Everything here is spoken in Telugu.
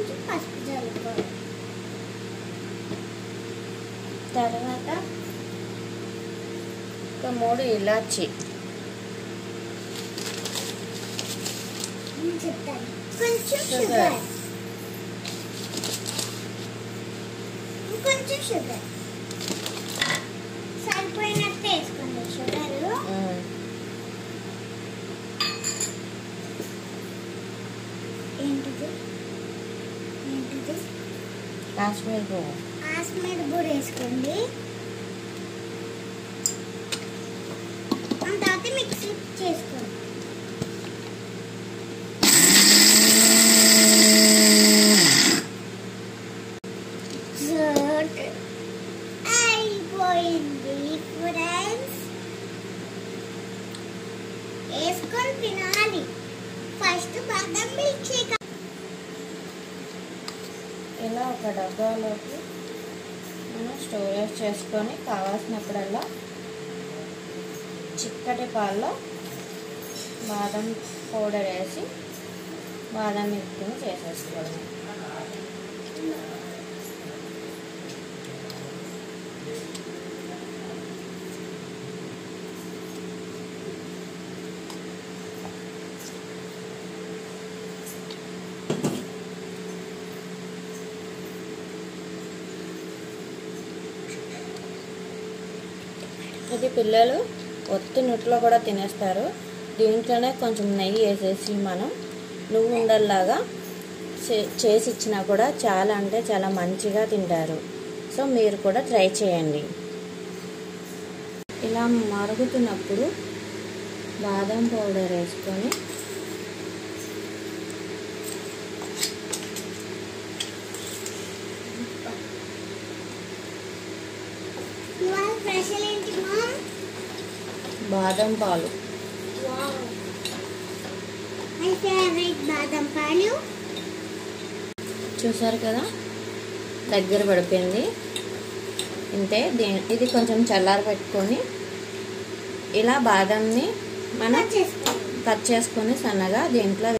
కొంచెం పసుపు చల్లుకోవాలి. తర్వాత ఒక 3 ఇలాచి, చెప్తాను. కొంచెం షుగర్, షుగర్, కొంచెం షుగర్ సరిపోయినట్టు వేసుకోండి. షుగర్ ఏంటిది ఏంటిది కాశ్మీర్ పువ్వు, కాశ్మీర్ బూర వేసుకోండి. తర్వాత మిక్సీ చేసుకోండి. అయిపోయింది ఫ్రెండ్స్. వేసుకొని తినాలి. ఫస్ట్ బాదం మిల్క్ షేక్. ఇలా ఒక డబ్బాలోకి మనం స్టోరేజ్ చేసుకొని కావాల్సినప్పుడల్లా చిక్కటి పాల్లో బాదం పౌడర్ వేసి బాదం మిల్క్ని చేసేసుకోవడం. ఇది పిల్లలు ఒత్తి నొట్లో కూడా తినేస్తారు. దీంట్లోనే కొంచెం నెయ్యి వేసేసి మనం నువ్వు ఉండల్లాగా చేసి ఇచ్చినా కూడా చాలా అంటే చాలా మంచిగా తింటారు. సో మీరు కూడా ట్రై చేయండి. ఇలా మరుగుతున్నప్పుడు బాదం పౌడర్ వేసుకొని బాదం పాలు, బాదం పాలు చూసారు కదా దగ్గర పడిపోయింది. ఇంతే. ఇది కొంచెం చల్లారి పెట్టుకొని ఇలా బాదంని మనం కట్ చేసుకొని సన్నగా దీంట్లో